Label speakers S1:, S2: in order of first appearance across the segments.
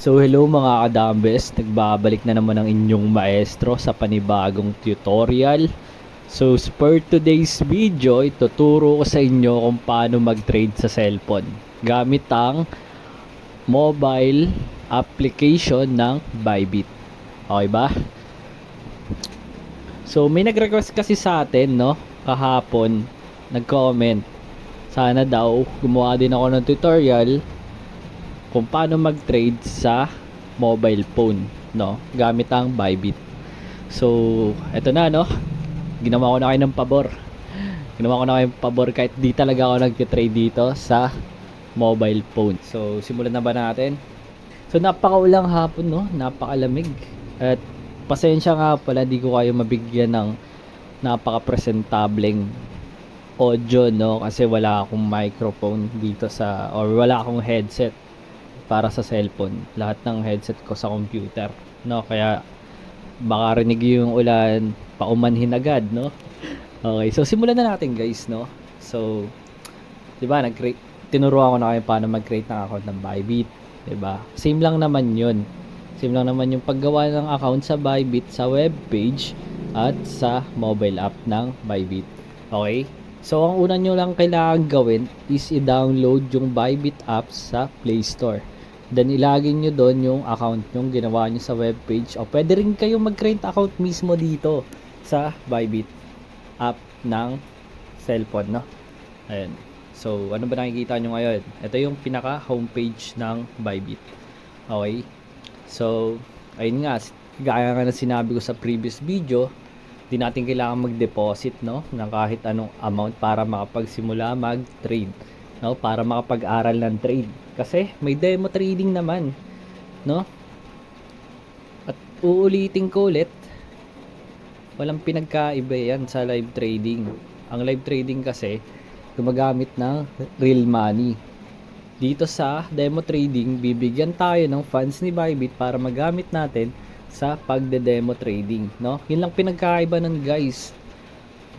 S1: So hello mga kadambes, nagbabalik na naman ang inyong maestro sa panibagong tutorial. So for today's video, ituturo ko sa inyo kung paano mag-trade sa cellphone gamit ang mobile application ng Bybit. Okay ba? So may nag-request kasi sa atin, no, kahapon, nag-comment. Sana daw gumawa din ako ng tutorial kung paano mag-trade sa mobile phone, no, gamit ang Bybit. So eto na, no, ginawa ko na kayo ng pabor. Ginawa ko na kayo ng pabor kahit di talaga ako nag-trade dito sa mobile phone. So simulan na ba natin? So napakaulang hapon, no, napakalamig. At pasensya nga pala, di ko kayo mabigyan ng napaka-presentableng audio, no, kasi wala akong microphone dito sa, or wala akong headset para sa cellphone. Lahat ng headset ko sa computer, no, kaya baka rinig yung ulan, paumanhin agad, no. Okay, so simulan na natin, guys, no. So, 'di ba, tinuruan ko na kayo paano mag-create ng account ng Bybit, 'di ba? Same lang naman 'yun. Same lang naman yung paggawa ng account sa Bybit sa web page at sa mobile app ng Bybit. Okay? So, ang una nyo lang kailangan gawin is i-download yung Bybit app sa Play Store. Then ilagay nyo doon yung account nyo ginawa nyo sa webpage, o pwede rin kayo mag-create account mismo dito sa Bybit app ng cellphone, no? Ayan. So ano ba nakikita nyo ngayon? Ito yung pinaka homepage ng Bybit. Okay, so ayun nga, gaya nga na sinabi ko sa previous video, di natin kailangan mag-deposit, no, ng kahit anong amount para makapagsimula mag-trade, no, para makapag-aral ng trade, kasi may demo trading naman, no. At uulitin ko ulit, walang pinagkaiba yan sa live trading. Ang live trading kasi gumagamit ng real money. Dito sa demo trading, bibigyan tayo ng funds ni Bybit para magamit natin sa pagde-demo trading, no. Yun lang pinagkaiba nun, guys.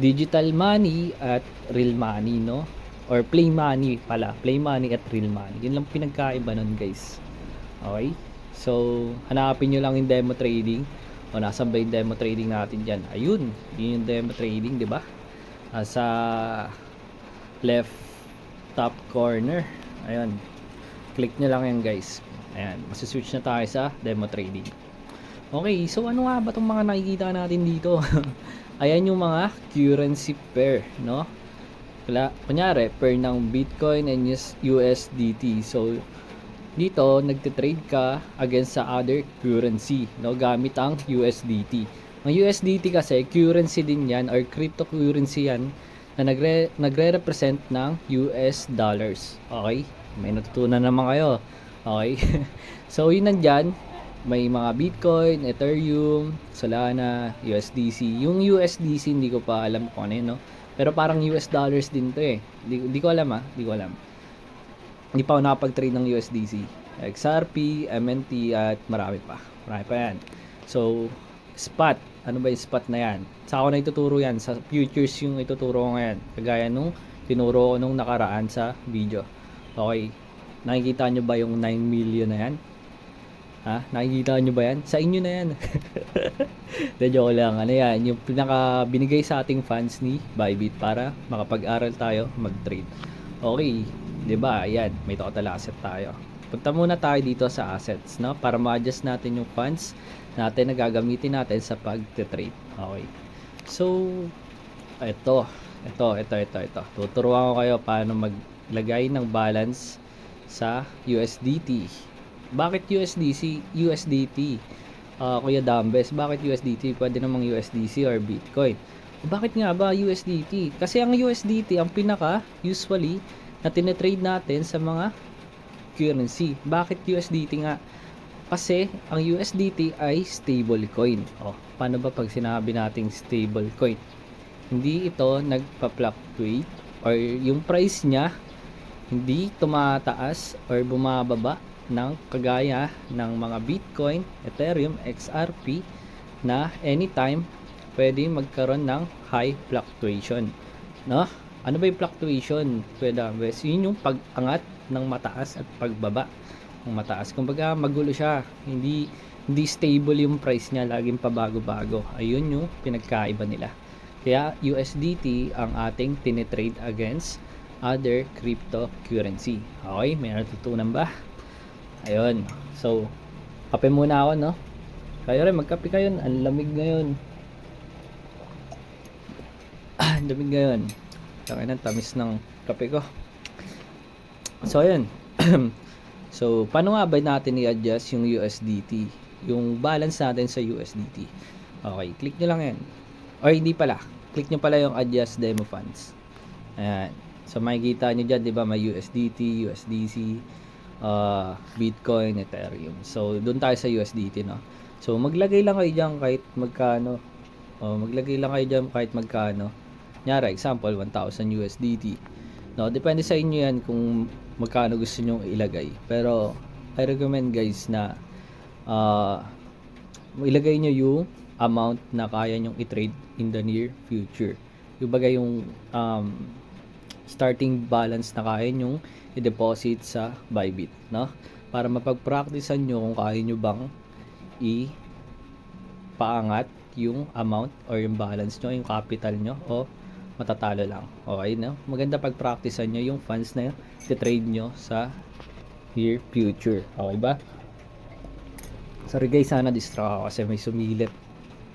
S1: Digital money at real money, no, or play money pala, play money at real money. Yun lang pinagkaiba nun, guys. Okay, so hanapin nyo lang yung demo trading. O nasan ba yung demo trading natin dyan? Ayun, yun yung demo trading, di ba? Sa left top corner, ayun, click nyo lang yan, guys. Ayan, masiswitch na tayo sa demo trading. Okay, so ano nga ba itong mga nakikita natin dito? Ayan yung mga currency pair, no? Kunyari, pair ng Bitcoin and USDT. So dito nagte-trade ka against sa other currency, no, gamit ang USDT. Ang USDT kasi currency din yan, or cryptocurrency yan, na nagre-represent ng US dollars. Okay, may natutunan naman kayo. Okay. So yun nandyan, may mga Bitcoin, Ethereum, Solana, USDC. Yung USDC hindi ko pa alam kung ano yun, no, pero parang US dollars din to eh. Di ko alam, di ko alam. Hindi pa ako nakapag-trade ng USDC, XRP, MNT, at marami pa yan. So spot, ano ba yung spot na yan? Sa ako na ituturo yan, sa futures yung ituturo ko ngayon, kagaya nung tinuro ko nung nakaraan sa video. Okay, nakikita nyo ba yung 9 million na yan? Ha? Nakikita nyo ba yan? Sa inyo na yan. De, joke lang. Ano yan? Yung pinaka binigay sa ating fans ni Bybit para makapag-aral tayo mag-trade. Okay, 'di ba? Ayan, may total asset tayo. Punta muna tayo dito sa assets, no, para ma-adjust natin yung funds natin na gagamitin natin sa pag-trade. Okay. So, ito. Tuturuan ko kayo paano maglagay ng balance sa USDT. Bakit USDT? Kuya Dambes, bakit USDT? Pwede namang USDC or Bitcoin. Bakit nga ba USDT? Kasi ang USDT ang pinaka usually na tinetrade natin sa mga currency. Bakit USDT nga? Kasi ang USDT ay stable coin. Paano ba pag sinabi nating stable coin? Hindi ito nagpa-fluctuate, or yung price niya hindi tumataas or bumababa ng kagaya ng mga Bitcoin, Ethereum, XRP na anytime pwede magkaroon ng high fluctuation, no? Ano ba yung fluctuation? Pwede, yun yung pag-angat ng mataas at pagbaba ng mataas. Kumbaga magulo siya. Hindi stable yung price niya, laging pabago-bago. Ayun yung pinagkaiba nila. Kaya USDT ang ating tinitrade against other cryptocurrency. Okay, may natutunan ba? Ayun. So, kape muna ako, no? Kayo rin, magkape kayo. Ang lamig ngayon. Ang lamig ngayon. Kaya ng tamis ng kape ko. So, ayun. So, paano nga ba natin i-adjust yung USDT? Yung balance natin sa USDT. Okay, click nyo lang yan. Or hindi pala. Click nyo pala yung adjust demo funds. Ayan. So, makikita nyo dyan, di ba? May USDT, USDC, Bitcoin, Ethereum. So, doon tayo sa USDT, no? So, maglagay lang kayo dyan kahit magkano. Maglagay lang kayo dyan kahit magkano. Nyara, example, 1,000 USDT. No, depende sa inyo yan kung magkano gusto nyo ilagay. Pero, I recommend guys na ilagay nyo yung amount na kaya nyong i-trade in the near future. Yung bagay yung starting balance na kaya nyong i-deposit sa Bybit, no? Para mapag-practicean nyo kung kaya nyo bang i-paangat yung amount or yung balance nyo, yung capital nyo, o matatalo lang. Okay, no? Maganda pag-practicean nyo yung funds na i-trade nyo sa near future. Okay ba? Sorry guys, sana distract ako kasi may sumilip.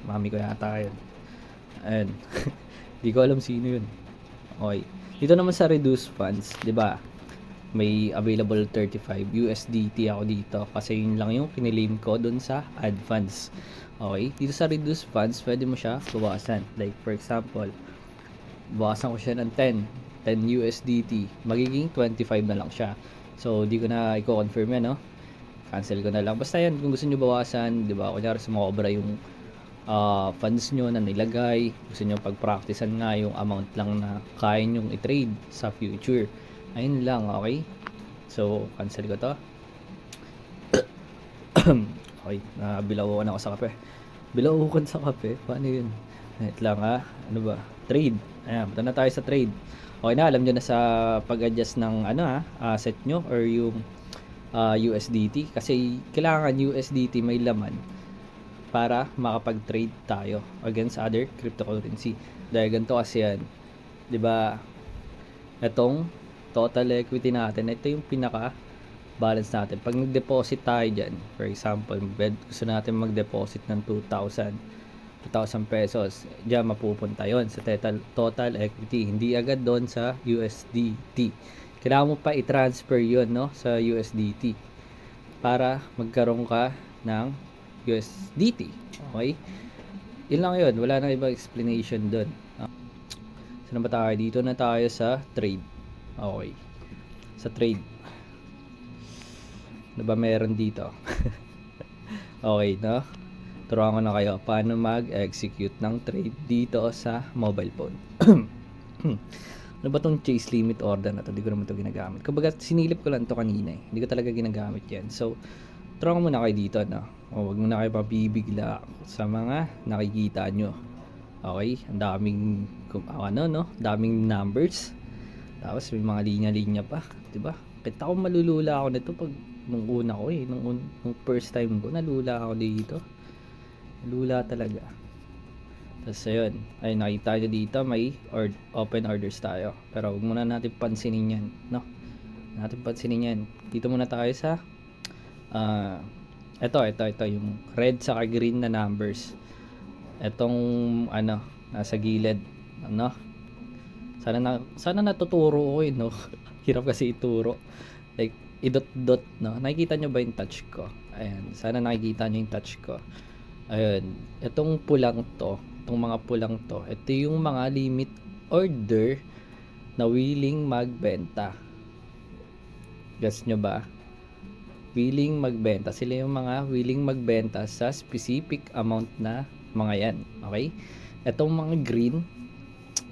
S1: Mami ko yata yun. Ayan. Di ko alam sino yun. Okay. Dito naman sa reduced funds, 'di ba? May available 35 USDT ako dito kasi yun lang yung kinilim ko dun sa add funds. Okay? Dito sa reduced funds, pwede mo siya bawasan. Like for example, bawasan ko siya ng 10 USDT. Magiging 25 na lang siya. So, di ko na i-confirm yan, no? Cancel ko na lang. Basta yan, kung gusto nyo bawasan, 'di ba? Kunyari sumobra yung funds nyo na nilagay, gusto nyo pag-practicean nga yung amount lang na kaya nyong i-trade sa future. Ayun lang, okay? So, cancel ko to. Okay, nabilawukan ako sa kape. Bilawukan sa kape? Paano yun? Wait lang ha. Ano ba? Trade. Ayan, punta na tayo sa trade. Okay na, alam nyo na sa pag-adjust ng asset nyo or yung USDT. Kasi kailangan USDT may laman para makapag-trade tayo against other cryptocurrency. Dahil ganito kasi yan, 'di ba? Itong total equity natin, ito yung pinaka balance natin. Pag nag-deposit tayo diyan, for example, gusto natin mag-deposit ng 2,000 pesos, diyan mapupunta 'yon sa total equity, hindi agad doon sa USDT. Kailangan mo pa i-transfer 'yon, no, sa USDT para magkaroon ka ng USDT. Okay? Yun lang yun. Wala nang ibang explanation doon. Saan ba tayo? Dito na tayo sa trade. Okay. Sa trade. Ano ba meron dito? Okay, no? Turuan ko na kayo paano mag-execute ng trade dito sa mobile phone. Ano ba tong chase limit order na to? Hindi ko naman to ginagamit. Kumbaga, sinilip ko lang to kanina eh. Hindi ko talaga ginagamit yan. So, turuan ko muna kayo dito, no? Huwag muna kayo mabibigla sa mga nakikita nyo. Okay? Ang daming daming numbers. Tapos may mga linya-linya pa, 'di ba? Kita ko malulula ako nito pag nung una ko nung first time ko, nalula ako dito. Nalula talaga. Tapos ayun, ay nakita nyo dito may open orders tayo. Pero huwag muna natin pansinin yan, no? Dito muna tayo sa ito yung red sa green na numbers. Etong nasa gilid, ano? Sana natuturo ko no. Hirap kasi ituro. Like idot-dot, no. Nakikita nyo ba yung touch ko? Ayan, sana nakikita nyo yung touch ko. Ayun, itong mga pulang to, ito yung mga limit order na willing magbenta. Guess nyo ba? Willing magbenta. Sila yung mga willing magbenta sa specific amount na mga yan. Okay? Itong mga green,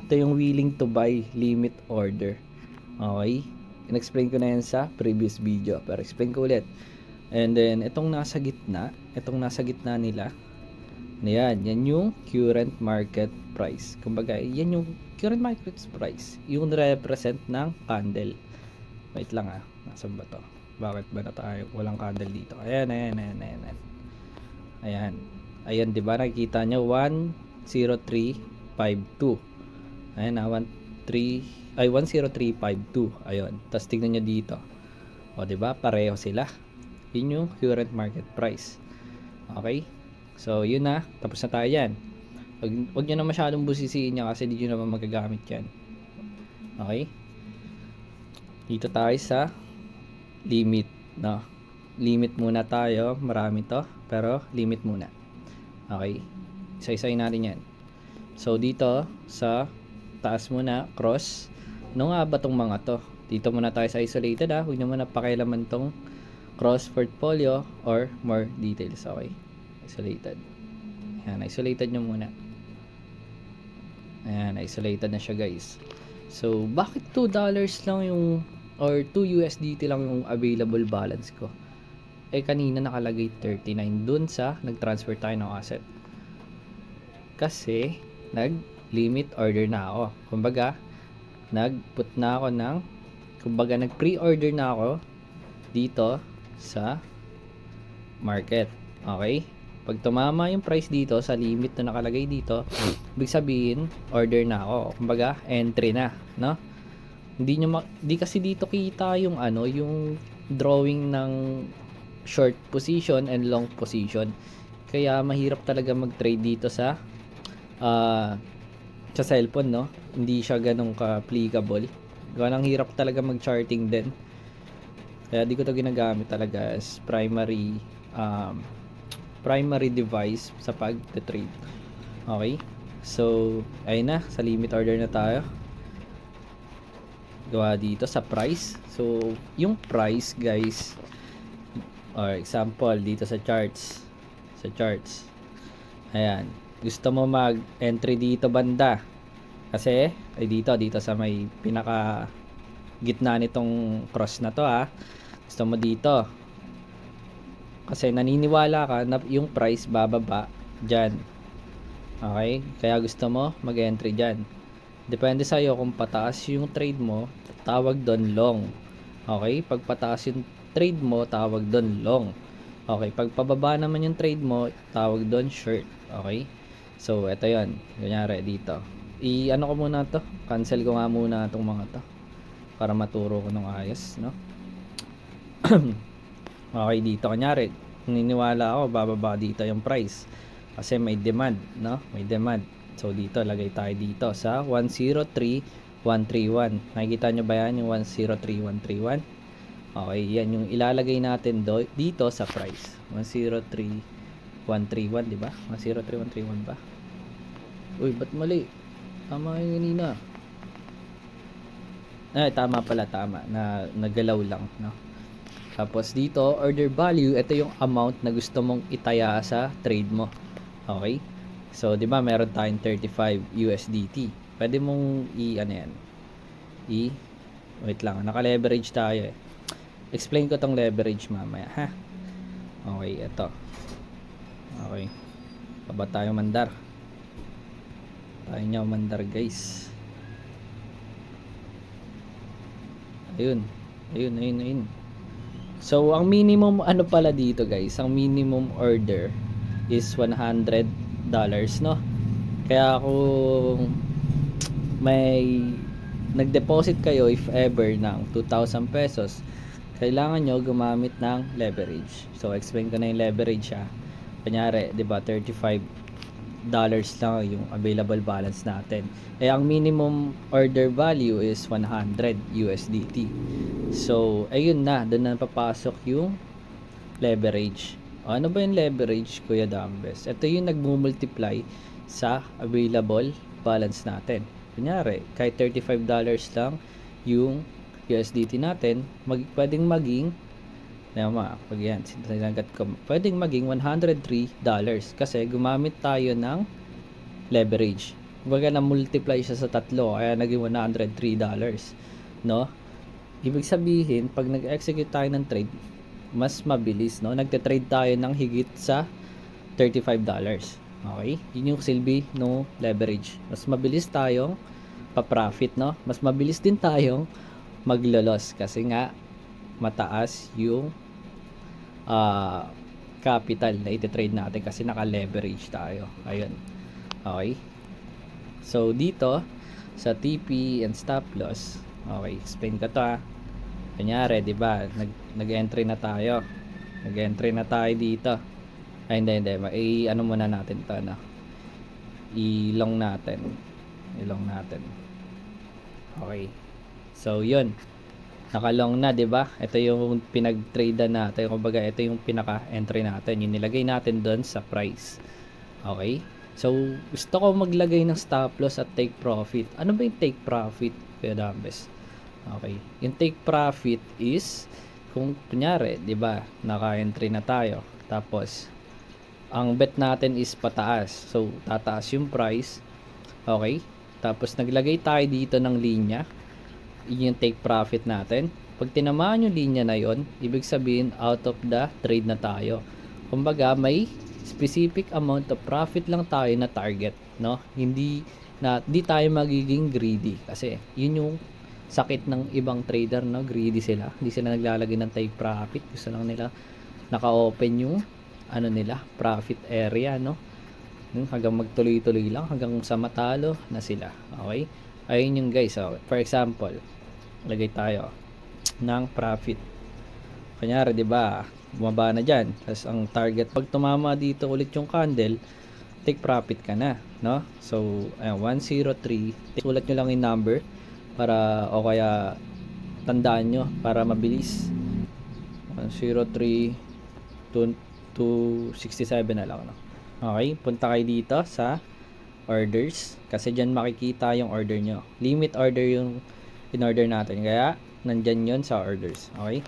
S1: ito yung willing to buy limit order. Okay? In-explain ko na yan sa previous video. Pero explain ko ulit. And then, itong nasa gitna nila, yan yung current market price. Kumbaga, yan yung current market price. Yung represent ng candle. Wait lang nasan ba to? Bakit ba na tayo walang candle dito? Ayan, ayan, ayan, ayan, ayan. Ayan. Ayan, di ba? Nakikita nyo, 10352. Ayan na, 10352. Ayun. Tapos tignan nyo dito. O, di ba? Pareho sila. Yun yung current market price. Okay? So, yun na. Tapos na tayo yan. Huwag nyo na masyadong busisiin niya kasi di nyo naman magagamit yan. Okay? Dito tayo sa limit, no? Limit muna tayo. Marami to. Pero, limit muna. Okay? Isa-isayin natin yan. So, dito sa taas muna, cross. Ano nga ba tong mga to? Dito muna tayo sa isolated ha. Huwag nyo muna pakialaman tong cross portfolio or more details. Okay? Isolated. Ayan, isolated nyo muna. Ayan, isolated na siya guys. So, bakit $2 lang yung or 2 USDT lang yung available balance ko? Eh, kanina nakalagay 39 dun sa nag-transfer tayo ng asset. Kasi, nag-limit order na ako. Kumbaga, nag-put na ako ng, kumbaga, nag-pre-order na ako dito sa market. Okay? Pag tumama yung price dito sa limit na nakalagay dito, ibig sabihin, order na ako. Kumbaga, entry na, no? Hindi kasi dito kita yung yung drawing ng short position and long position. Kaya mahirap talaga mag-trade dito sa cellphone, no? Hindi siya ganun ka-applicable. Ganang hirap talaga mag-charting din. Kaya di ko to ginagamit talaga as primary device sa pag-trade. Okay? So, ayun na, sa limit order na tayo. Gawa dito sa price. So, yung price, guys, or example dito sa charts. Sa charts. Ayan. Gusto mo mag-entry dito banda. Kasi, ay dito sa may pinaka gitna nitong cross na to ha. Gusto mo dito. Kasi naniniwala ka na yung price bababa dyan. Okay? Kaya gusto mo mag-entry dyan. Depende sa iyo kung pataas yung trade mo, tawag doon long. Okay? Pag pataas yung trade mo, tawag doon long. Okay? Pag pababa naman yung trade mo, tawag doon short. Okay? So, ito yon. Kunyari dito. Ano ko muna to? Cancel ko nga muna itong mga to. Para maturo ko ng ayos, no? Okay, dito. Kunyari, naniniwala ako, bababa dito yung price. Kasi may demand, no? May demand. So, dito, lagay tayo dito sa 103,131. Nakikita nyo ba yan? Yung 103,131? Okay, yan yung ilalagay natin dito sa price. 103,131, di ba? 103,131 ba? Uy, ba't mali? Tama yung ganina. Tama pala, tama. Nagalaw lang, no? Tapos dito, order value, ito yung amount na gusto mong itaya sa trade mo. Okay? So, di ba, meron tayong 35 USDT. Pwede mong wait lang, naka-leverage tayo eh. Explain ko tong leverage mamaya, ha? Okay, ito. Okay. Baba tayo mandar. Tayo nyo mandar, guys. Ayun. So, ang minimum pala dito, guys, ang minimum order is $100, no? Kaya kung may nag-deposit kayo if ever ng 2,000 pesos, kailangan nyo gumamit ng leverage. So, explain ko na yung leverage ha. Kunyari, di ba, $35 lang yung available balance natin. Ang minimum order value is 100 USDT. So, ayun na, doon na papasok yung leverage. Ano ba yung leverage, Kuya Dambes? Ito yung nagmumultiply sa available balance natin. Kunyari, kahit $35 lang yung USDT natin, pwedeng maging pwedeng maging $103 kasi gumamit tayo ng leverage. Kumbaga na-multiply siya sa 3 kaya naging $103, no? Ibig sabihin, pag nag-execute tayo ng trade, mas mabilis, no? Nagte-trade tayo ng higit sa $35. Okay? Yun yung silbi no leverage. Mas mabilis tayong pa-profit, no? Mas mabilis din tayong maglo-loss kasi nga mataas yung ah, capital na iti-trade natin kasi naka-leverage tayo. Ayun. Okay. So, dito, sa TP and stop loss, okay, explain ko to ha. Kunyari, di ba, nag-entry na tayo. Nag-entry na tayo dito. Ay, hindi. Ano muna natin to, no? I-long natin. Okay. So, yun. Naka-long na, di ba? Ito yung pinag-trade natin. Kumbaga, ito yung pinaka-entry natin. Yung nilagay natin doon sa price. Okay? So, gusto ko maglagay ng stop loss at take profit. Ano ba yung take profit, Kuya Dambes? Okay. Yung take profit is, kung kunyari, di ba, naka-entry na tayo. Tapos, ang bet natin is pataas. So, tataas yung price. Okay. Tapos, naglagay tayo dito ng linya. Yun yung take profit natin. Pag tinamaan yung linya na yon, ibig sabihin, out of the trade na tayo. Kumbaga, may specific amount of profit lang tayo na target, no? Hindi tayo magiging greedy kasi yun yung sakit ng ibang trader, no? Greedy sila. Hindi sila naglalagay ng take profit. Gusto lang nila naka-open yung ano nila, profit area, no? Hanggang magtuloy-tuloy lang hanggang sa matalo na sila. Okay? Ayun yung guys, so, for example, lagay tayo ng profit. Kunyari, 'di ba? Bumaba na diyan. Tapos ang target pag tumama dito ulit yung candle, take profit ka na, no? So, ayan, 103. Sulat nyo lang yung number para o kaya tandaan nyo para mabilis. 103 267 na lang, no? Okay, punta kayo dito sa orders kasi diyan makikita yung order nyo. Limit order yung in-order natin. Kaya nandyan yon sa orders. Okay?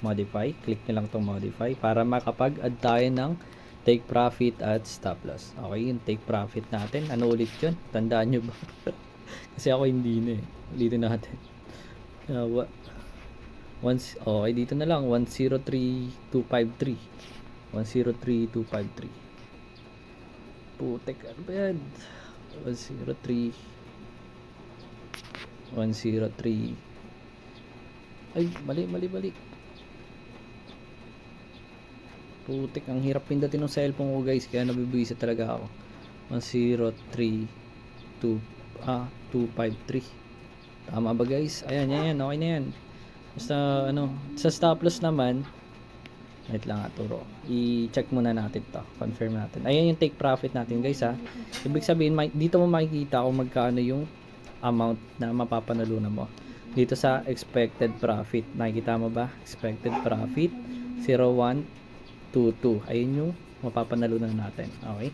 S1: Modify, click nyo lang itong modify para makapag-add tayo ng take profit at stop loss. Okay, yung take profit natin, ano ulit yun? Tandaan nyo ba? Kasi ako hindi na eh. Ulitin natin. Okay, dito na lang, 103,253. 103,253. Putek, ano ba yan? 103. Ay, mali. Putik, ang hirap pindutin ng cellphone ko guys, kaya nabibuisa talaga ako. 103,253. Tama ba guys? Ayan, okay na yan. Basta sa stop loss naman, wait lang turo. I-check muna natin to, confirm natin. Ayan yung take profit natin guys ha. Ibig sabihin, dito mo makikita kung magkano yung amount na mapapanalunan mo. Dito sa expected profit, nakikita mo ba? Expected profit 0122. Ayun yung mapapanalunan natin. Okay?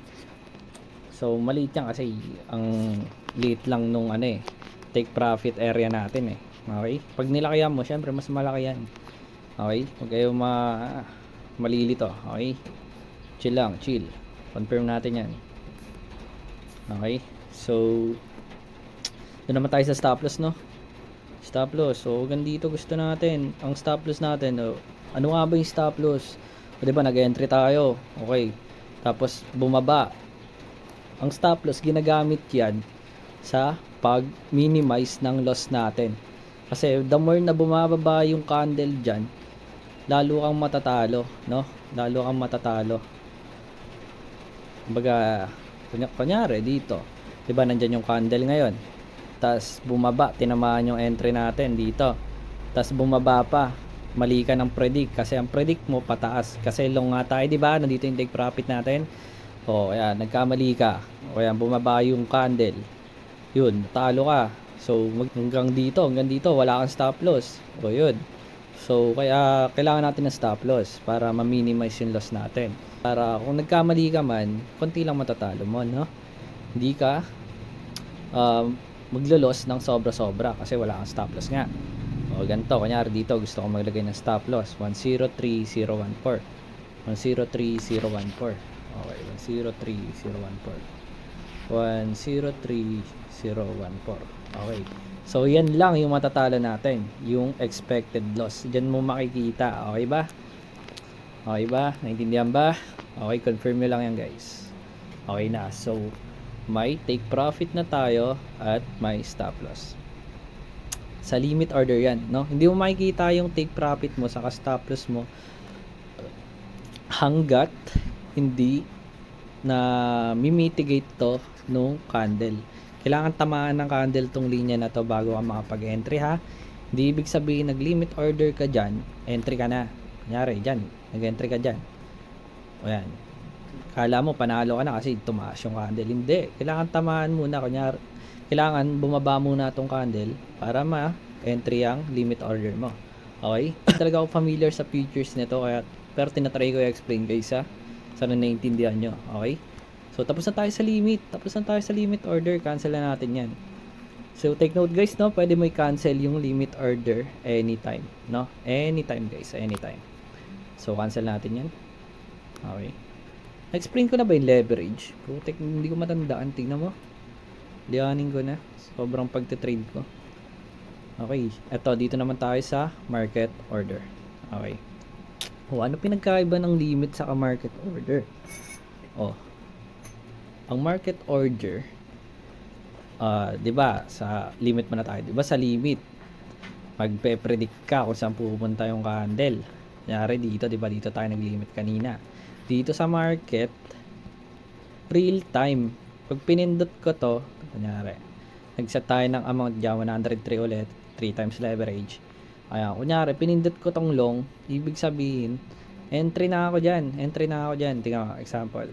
S1: So maliit yan kasi ang liit lang nung take profit area natin eh. Okay? Pag nilakayan mo, syempre mas malaki yan. Okay? Huwag kayo malilito. Okay? Chill lang, chill. Confirm natin yan. Okay? So doon naman tayo sa stop loss, no? Stop loss. So, ganito gusto natin. Ang stop loss natin, ano nga ba yung stop loss? O, diba, nag-entry tayo. Okay. Tapos, bumaba. Ang stop loss, ginagamit yan sa pag-minimize ng loss natin. Kasi, the more na bumababa yung candle dyan, lalo kang matatalo, no? Lalo kang matatalo. Kumbaga, kunyari, dito. Diba, nandyan yung candle ngayon. Tas bumaba, tinamaan yung entry natin dito. Tas bumaba pa, mali ka ng predict kasi ang predict mo pataas. Kasi long nga tayo, di ba? Nandito yung take profit natin. O, ayan, nagkamali ka. O, ayan, bumaba yung candle. Yun, talo ka. So, hanggang dito, wala kang stop loss. O, yun. So, kaya kailangan natin ng stop loss para ma-minimize yung loss natin. Para kung nagkamali ka man, konti lang matatalo mo, no? Hindi ka maglo-loss ng sobra-sobra kasi wala kang stop loss nga. O ganito, kanyari dito gusto ko maglagay ng stop loss 103,014. 103,014. Okay, 103,014. 103,014. Okay. So yan lang yung matatalo natin, yung expected loss. Diyan mo makikita, okay ba? Okay ba? Naintindihan ba? Okay, confirm nyo lang yan guys. Okay na. So may take profit na tayo at may stop loss. Sa limit order yan, no? Hindi mo makikita yung take profit mo sa stop loss mo hanggat hindi na mimitigate to nung candle. Kailangan tamaan ng candle tong linya na to bago ka makapag-entry, ha. Hindi ibig sabihin nag-limit order ka dyan, entry ka na. Kunyari, dyan, nag-entry ka dyan. O yan. Kala mo, panalo ka na kasi tumaas yung candle. Hindi. Kailangan tamaan muna. Kunyari, kailangan bumaba muna tong candle para ma-entry ang limit order mo. Okay? Talaga ako familiar sa features nito, kaya, pero tinatry ko i-explain guys, ha. Sana naiintindihan nyo. Okay? So, tapos na tayo sa limit. Tapos na tayo sa limit order. Cancel na natin yan. So, take note guys, no? Pwede mo i-cancel yung limit order anytime, no? Anytime guys, anytime. So, cancel natin yan. Okay. Explain ko na ba yung leverage? Putek, hindi ko matandaan. Tingnan mo. Lianin ko na. Sobrang pagtitrade ko. Okay. Eto, dito naman tayo sa market order. Okay. O, ano pinagkaiba ng limit sa market order? O, ang market order, 'di ba? Sa limit muna tayo. 'Di ba sa limit, magpe-predict ka kung saan pupunta yung candle. Kunyari dito, 'di ba? Dito tayo nag-limit kanina. Dito sa market, real time. Pag pinindot ko 'to, kunyari, nag-set tayo ng amount diyan 103 ulit, 3 times leverage. Ayan, kunyari pinindot ko tong long, ibig sabihin, entry na ako diyan. Entry na ako diyan. Tingnan mo, example.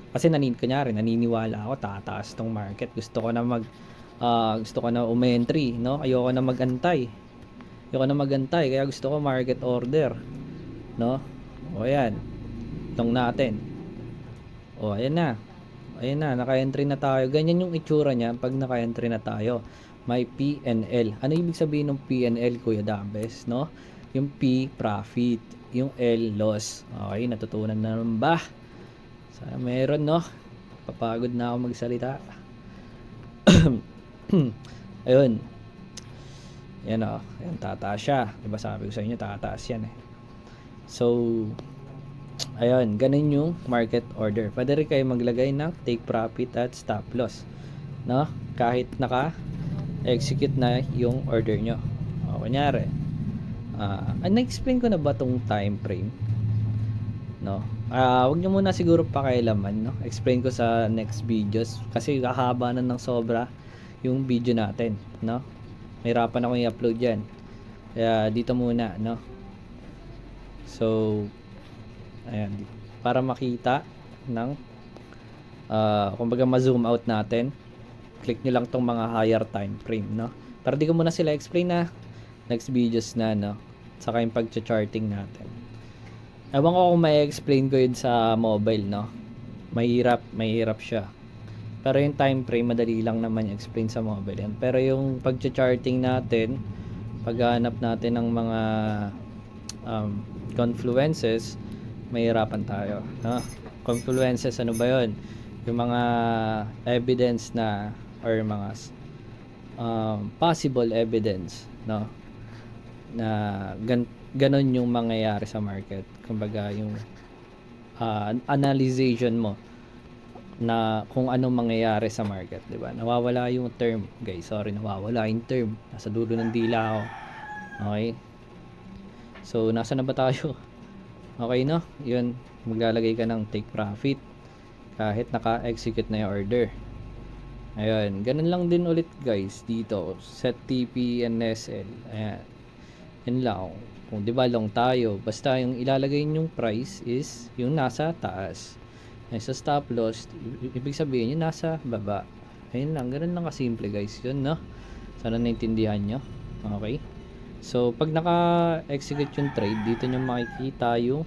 S1: Kasi naniniwala ako tataas tong market. Gusto ko na umentry, no? Ayoko na magantay. Kaya gusto ko market order, no? O ayan. Itong natin. O ayan na. Naka-entry na tayo. Ganyan yung itsura niya pag naka-entry na tayo. May P&L. Ano ibig sabihin ng P&L, Kuya Dambes, no? Yung P, profit. Yung L, loss. Okay, natutunan na naman ba? Sana meron, no? Papagod na ako magsalita. Ayun. Yan o. Ayan, tataas siya. Diba sabi ko sa inyo, tataas yan eh. So, ayun. Ganun yung market order. Pwede rin kayo maglagay ng take profit at stop loss, no? Kahit naka-execute na yung order nyo. O, kunyari. Na-explain ko na ba tong time frame? No? Wag nyo muna siguro pakialaman, no? Explain ko sa next videos kasi kakahaba na ng sobra yung video natin, no? Mahirapan ako i-upload yan. Kaya dito muna, no? So, ayan, para makita ng kumbaga ma-zoom out natin, click nyo lang tong mga higher time frame, no? Pero di ko muna sila explain na next videos na, no? Saka yung pag-charting natin. Ewan ko kung may explain ko yun sa mobile, no? Mahirap siya. Pero yung time frame, madali lang naman i-explain sa mobile yan. Pero yung pag-charting natin, paghanap natin ng mga confluences, mahirapan tayo, no? Confluences, ano ba yun? Yung mga evidence na, or mga possible evidence, no? Na ganon yung mangyayari sa market. Kumbaga yung analyzation mo na kung anong mangyayari sa market, 'di ba? Nawawala yung term, guys. Sorry, nawawala yung term. Nasa dulo ng dila ako. Okay? So, nasa na ba tayo? Okay, no? 'Yun, maglalagay ka ng take profit kahit naka-execute na yung order. Ayun, ganun lang din ulit, guys, dito. Set TP and SL. Ayan. Yan lang. Kung di ba long tayo, basta yung ilalagay yung price is yung nasa taas. Ay, sa stop loss, ibig sabihin yung nasa baba. Ayun lang, ganun lang kasimple, guys. Yun, no? Sana naintindihan nyo. Okay? So, pag naka-execute yung trade, dito nyo makikita yung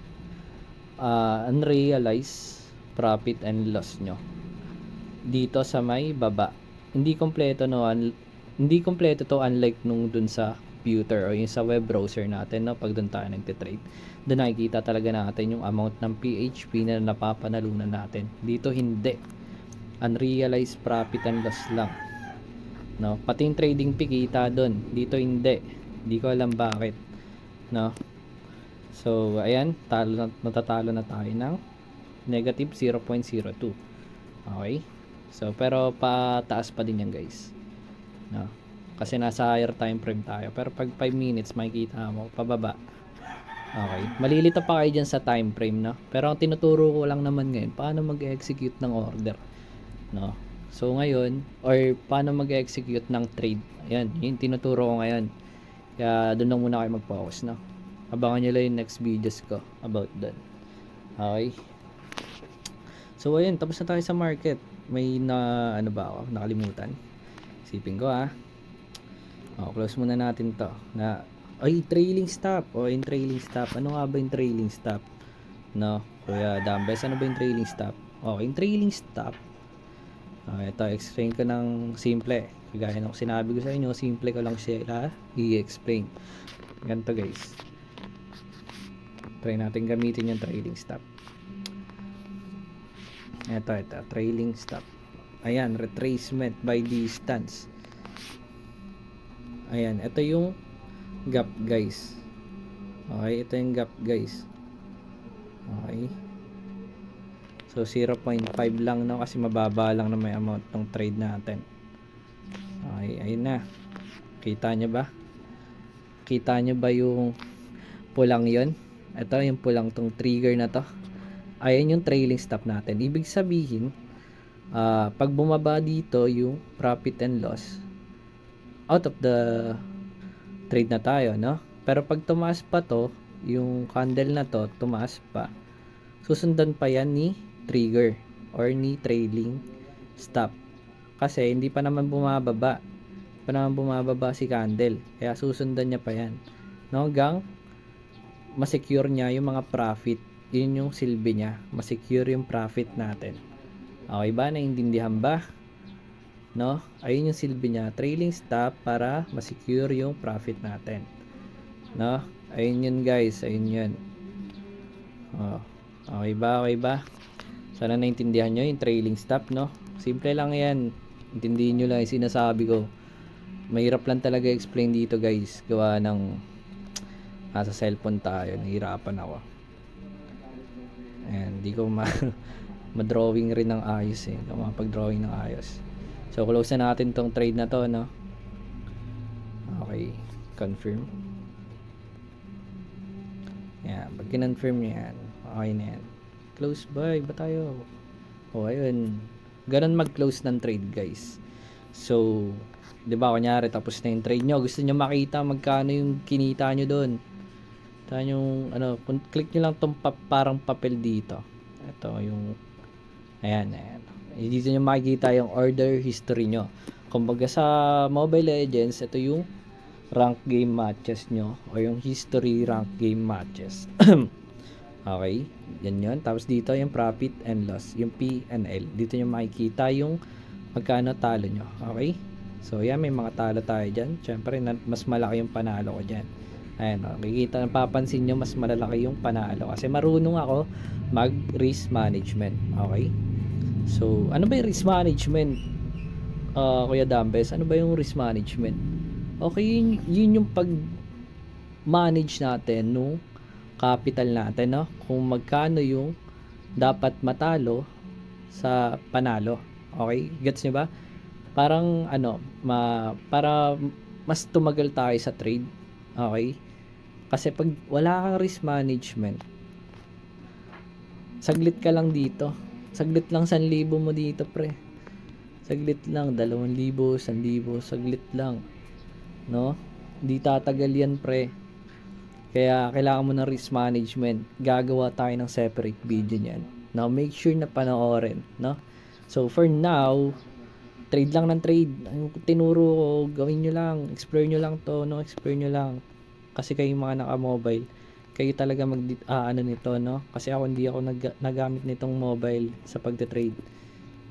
S1: unrealized profit and loss nyo. Dito sa may baba. Hindi kompleto, no? Hindi kompleto to, unlike nung dun sa computer o yung sa web browser natin, no? Pag doon tayo nagte-trade, doon nakikita talaga natin yung amount ng PHP na napapanalunan natin. Dito hindi. Unrealized profit and loss lang, no? Pati yung trading fee kita doon. Dito hindi. Hindi ko alam bakit, no? So, ayan, natatalo na tayo ng negative 0.02. Okay? So, pero pataas pa din yan, guys, no? Kasi nasa higher time frame tayo. Pero pag 5 minutes, makikita mo, pababa. Okay. Malilito pa kayo dyan sa time frame, no? Pero ang tinuturo ko lang naman ngayon, paano mag-execute ng order, no? So ngayon, or paano mag-execute ng trade. Ayan, yung tinuturo ko ngayon. Kaya doon lang muna kayo mag-focus, no? Abangan nyo lang yung next videos ko about that. Okay. So ayun, tapos na tayo sa market. May ano ba ako? Nakalimutan. Isipin ko close muna natin to. Trailing stop. Yung trailing stop. Ano nga ba yung trailing stop? No, Kuya Dambes, ano ba yung trailing stop? Yung trailing stop. Ito, explain ko ng simple. Gaya ng sinabi ko sa inyo, simple ko lang siya i-explain. Ganito guys. Try natin gamitin yung trailing stop. Ito, trailing stop. Ayan, retracement by distance. Ayan, ito yung gap guys. Okay, ito yung gap guys. Okay. So 0.5 lang, no, kasi mababa lang na may amount ng trade natin. Okay, ayun na. Kita nyo ba? Kita nyo ba yung pulang yon? Ito yung pulang tong trigger na to. Ayan yung trailing stop natin. Ibig sabihin, pag bumaba dito yung profit and loss, out of the trade na tayo, no? Pero pag tumaas pa to, yung candle na to, tumaas pa, susundan pa yan ni trigger or ni trailing stop. Kasi hindi pa naman bumababa. Hindi pa naman bumababa si candle. Kaya susundan niya pa yan. No? Hanggang masecure niya yung mga profit. Yun yung silbi niya. Masecure yung profit natin. Okay ba? Naintindihan ba? No? Ayun yung silbi niya, trailing stop para ma-secure yung profit natin. No? Ayun yun guys, ayun yun. Okay ba? Sana naintindihan nyo yung trailing stop, no? Simple lang yan. Intindihin nyo lang yung sinasabi ko. Mahirap lang talaga explain dito guys. Gawa ng nasa cellphone tayo, nahirapan ako. Ayan, di ko ma-drawing rin ng ayos eh. Hindi ko mapag-drawing ng ayos. So close na natin tong trade na to, no? Okay, confirm. Yan, pag kinonfirm yan, okay na yan. Close ba tayo? Ayun. Ganun mag-close ng trade, guys. So, 'di ba, kunyari tapos na yung trade nyo, gusto nyo makita magkano yung kinita nyo doon. Ito yung click nyo lang tong parang papel dito. Ito yung ayan. Dito nyo makikita yung order history nyo. Kumbaga sa Mobile Legends, ito yung rank game matches nyo o yung history rank game matches. Okay, yan yun. Tapos dito yung profit and loss, yung P&L. Dito nyo makikita yung magkano talo nyo. Okay, so yan, may mga talo tayo dyan. Syempre mas malaki yung panalo ko dyan. Ayan, makikita, napapansin nyo mas malalaki yung panalo kasi marunong ako mag risk management. Okay, so ano ba yung risk management, Kuya Dambes? Ano ba yung risk management? Okay, yun yung pag manage natin no capital natin, no? Kung magkano yung dapat matalo sa panalo. Okay, gets nyo ba? Parang para mas tumagal tayo sa trade. Okay, kasi pag wala kang risk management, saglit ka lang dito, saglit lang 1,000 mo dito, pre. Saglit lang 2,000, 1,000, saglit lang, no? Hindi tatagal yan, pre. Kaya kailangan mo ng risk management. Gagawa tayo ng separate video niyan. Now make sure na panoorin, no? So for now, trade lang ng trade. Ang tinuro ko, gawin nyo lang, explore nyo lang to, no? Explore nyo lang. Kasi kayo mga naka-mobile, kayo talaga nito, no? Kasi ako hindi ako nagamit nitong mobile sa pagte-trade.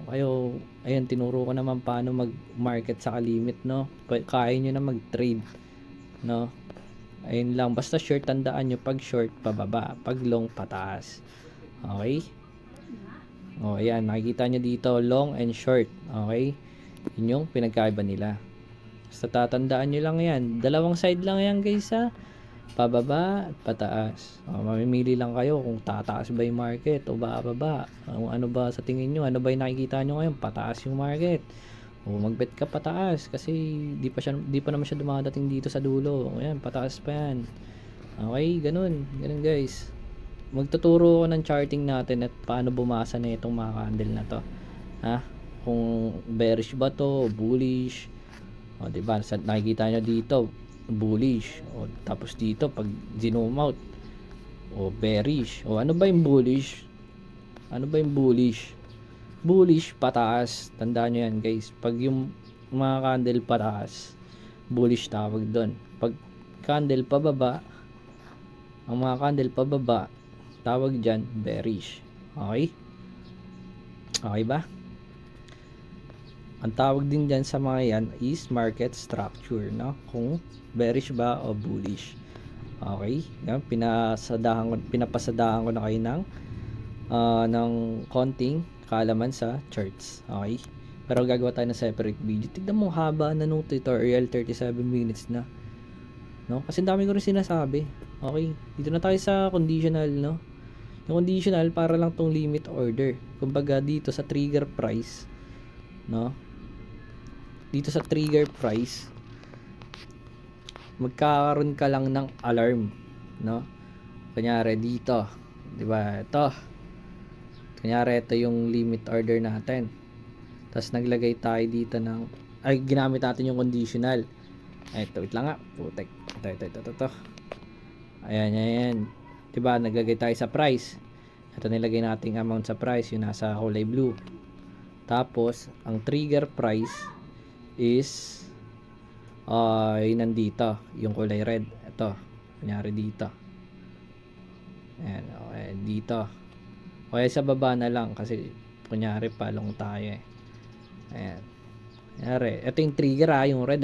S1: Kayo, ayun, tinuro ko naman paano mag-market sa kalimit, no? Kaya nyo na mag-trade, no? Ayun lang, basta short, tandaan nyo, pag short, pababa, pag long, pataas. Okay? Ayan, nakikita nyo dito, long and short. Okay? Yun yung pinagkaiba nila. Basta tatandaan nyo lang yan. Dalawang side lang yan guys, ha? Pababa at pataas. Mamimili lang kayo kung tataas ba yung market o bababa. Ano ba sa tingin nyo? Ano ba yung nakikita nyo ngayon? Pataas yung market O magbet ka pataas kasi di pa naman siya dumadating dito sa dulo. Ayan, pataas pa yan. Okay, ganun. Ganun guys. Magtuturo ako ng charting natin at paano bumasa na itong mga candle na to. Ha? Kung bearish ba to, bullish. O, diba? Nakikita nyo dito, bullish. O, tapos dito, pag zoom out, o bearish. O, ano ba yung bullish? Ano ba yung bullish? Bullish, pataas. Tandaan nyo yan, guys. Pag yung mga candle pataas, bullish tawag doon. Pag candle pababa, ang mga candle pababa, tawag dyan, bearish. Okay? Okay ba? Ang tawag din dyan sa mga yan is market structure, no? Kung bearish ba o bullish. Okay? Yan, pinapasadahan ko na kayo ng konting kaalaman sa charts. Okay? Pero gagawa tayo ng separate video. Tignan mo, haba na nung tutorial, 37 minutes na. No? Kasi dami ko rin sinasabi. Okay? Dito na tayo sa conditional, no? Yung conditional, para lang tong limit order. Kumbaga, dito sa trigger price, no? Dito sa trigger price, magkakaroon ka lang ng alarm, no? Kunyari dito, 'di ba? Ito. Kunyari ito yung limit order natin. Tapos naglagay tayo dito ng ginamit natin yung conditional. Ito, wait lang nga. Putek. Ito. Ayan. 'Di ba? Naglagay tayo sa price. Ito nilagay nating amount sa price, yung nasa kulay blue. Tapos, ang trigger price is yun nandito, yung kulay red. Ito, kunyari dito. Ayan, okay, dito. Okay, sa baba na lang kasi kunyari palong tayo eh. Ayan. Kunyari, ito yung trigger yung red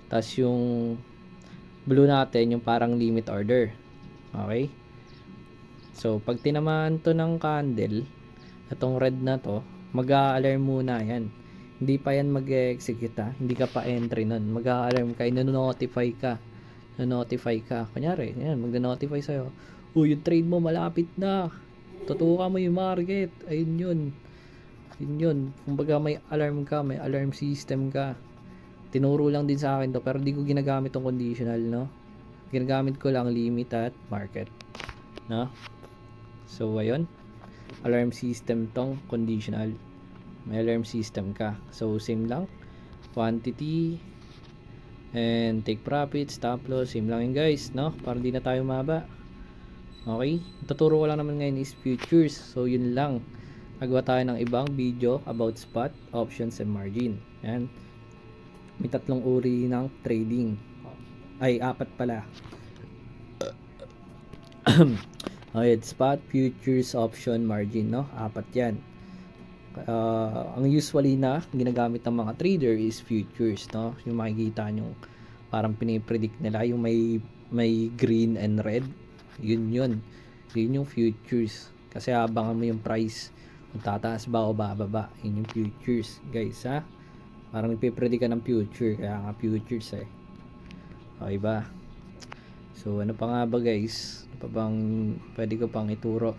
S1: tapos yung blue natin, yung parang limit order. Okay? So, pag tinamaan to ng candle, itong red na to, mag-a-alarm muna yan. Hindi pa yan mag-execute hindi ka pa entry nun. Mag-a-alarm ka, notify ka. Notify ka. Kunyari, yan, mag-notify sa'yo. Yung trade mo malapit na. Tutuka mo yung market. Ayun yun. Yun yun. Kumbaga may alarm ka, may alarm system ka. Tinuro lang din sa akin to, pero di ko ginagamit tong conditional, no? Ginagamit ko lang limit at market. No? So, ayun. Alarm system tong conditional. May alarm system ka. So, same lang. Quantity and take profit, stop loss. Same lang yun guys, no? Para di na tayo maba. Okay? Tuturo ko lang naman ngayon is futures. So, yun lang. Nagawa tayo ng ibang video about spot, options, and margin. Yan. May 3 uri ng trading. Ay, 4 pala. Okay, spot, futures, option, margin, no? 4 yan. Ang usually na ginagamit ng mga trader is futures, no? Yung makikita nyo parang pinipredict nila yung may green and red, yun yung futures, kasi abangan mo yung price kung tataas ba o bababa. Yun yung futures guys, ha? Parang nagpipredict ka ng future, kaya nga futures eh. Okay ba? So ano pa nga ba guys, ano pa bang pwede ko pang ituro?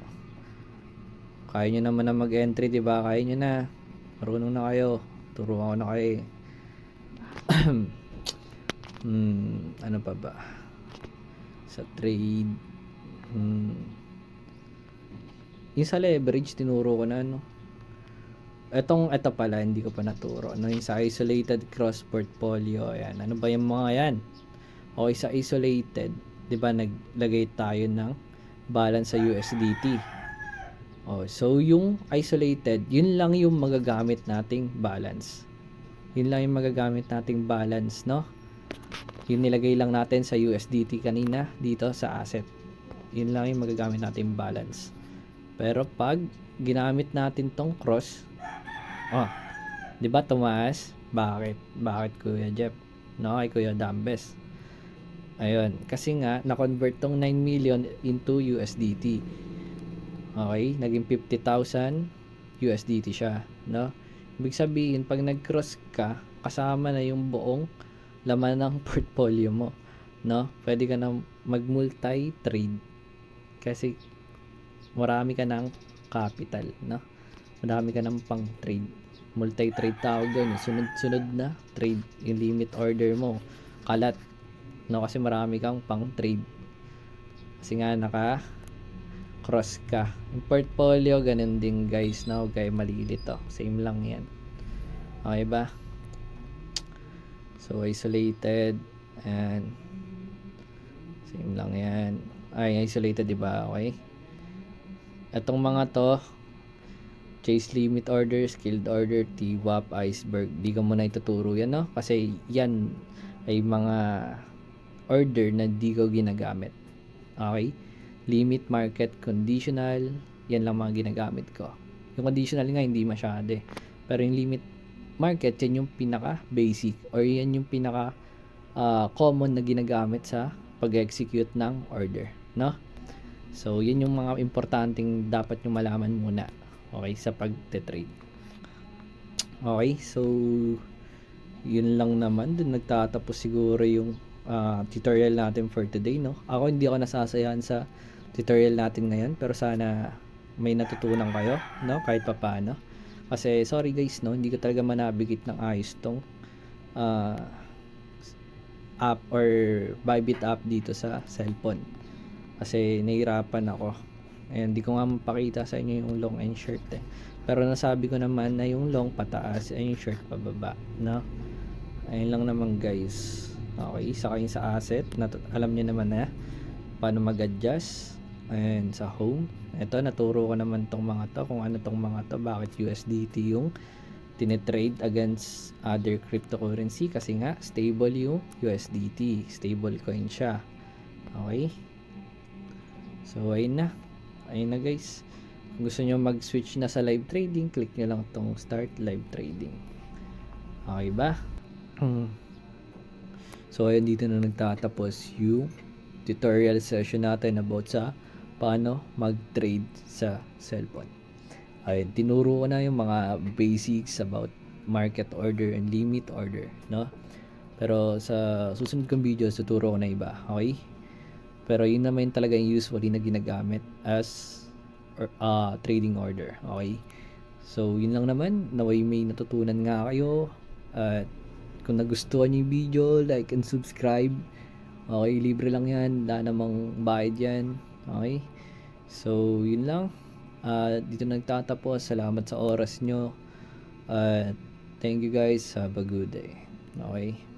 S1: Kaya nyo naman na mag-entry, diba? Kaya nyo na. Marunong na kayo. Turuan ko na kayo. Ano pa ba? Sa trade. Yung sa leverage, tinuro ko na, no? Ito pala, hindi ko pa naturo. Yung sa isolated cross portfolio. Ayan. Ano ba yung mga yan? Okay, sa isolated, diba, naglagay tayo ng balance sa USDT. So yung isolated, yun lang yung magagamit nating balance. Yun lang yung magagamit nating balance, no? Yun nilagay lang natin sa USDT kanina dito sa asset. Yun lang yung magagamit nating balance. Pero pag ginamit natin tong cross, 'di ba tumaas? Bakit Kuya Jeff? No, kay Kuya Dambes. Ayun, kasi nga na-convert tong 9 million into USDT. Okay, naging 50,000 USDT siya, no? Ibig sabihin, pag nag-cross ka, kasama na yung buong laman ng portfolio mo, no? Pwede ka na mag-multi-trade kasi marami ka ng capital, no? Marami ka ng pang-trade. multi-trade tawag doon, sunod-sunod na trade, yung limit order mo, kalat, no? Kasi marami kang pang trade. Kasi nga cross ka. Yung portfolio, ganun din guys, no? Huwag kayo malilito to. Same lang yan. Okay ba? So, isolated. And same lang yan. Ay, isolated, diba? Okay. Itong mga to, chase limit order, skilled order, TWAP, iceberg. Di ko muna ituturo yan, no? Kasi yan ay mga order na di ko ginagamit. Okay? Limit, market, conditional, yan lang mga ginagamit ko. Yung conditional nga hindi masyado eh. Pero yung limit market, yan yung pinaka basic or yan yung pinaka common na ginagamit sa pag-execute ng order, no? So, yun yung mga importanteng dapat nyo malaman muna, okay, sa pag-trade. Okay, so yun lang naman. Dun nagtatapos siguro yung tutorial natin for today, no? Ako hindi ako nasasayahan sa tutorial natin ngayon, pero sana may natutunan kayo, no? Kahit papaano. Kasi sorry guys, no, hindi ko talaga manabigit ng ayos tong app or Bybit app dito sa cellphone. Kasi nahihirapan ako. Ayan, hindi ko nga mapakita sa inyo yung long and short eh. Pero nasabi ko naman na yung long pataas ay yung short pababa, no? Ayun lang naman guys. Okay, isa kayo sa asset. Alam niyo naman na paano mag-adjust. And sa home. Ito, naturo ko naman tong mga to. Kung ano tong mga to. Bakit USDT yung tinitrade against other cryptocurrency. Kasi nga, stable yung USDT. Stable coin siya. Okay. So, ayun na. Ayun na guys. Kung gusto nyo mag-switch na sa live trading, click nyo lang tong start live trading. Okay ba? So, ayun, dito na nagtatapos yung tutorial session natin about sa paano mag-trade sa cellphone. Ayun, tinuro ko na yung mga basics about market order and limit order, no? Pero sa susunod kong video, tuturo ko na iba, okay? Pero yun naman talaga yung usually na ginagamit as trading order, okay? So, yun lang naman. Naway may natutunan nga kayo. At kung nagustuhan niyo yung video, like and subscribe. Okay, libre lang yan. Wala namang bayad yan. Okay? So, yun lang. Dito nagtatapos. Salamat sa oras nyo. Thank you guys. Have a good day. Okay?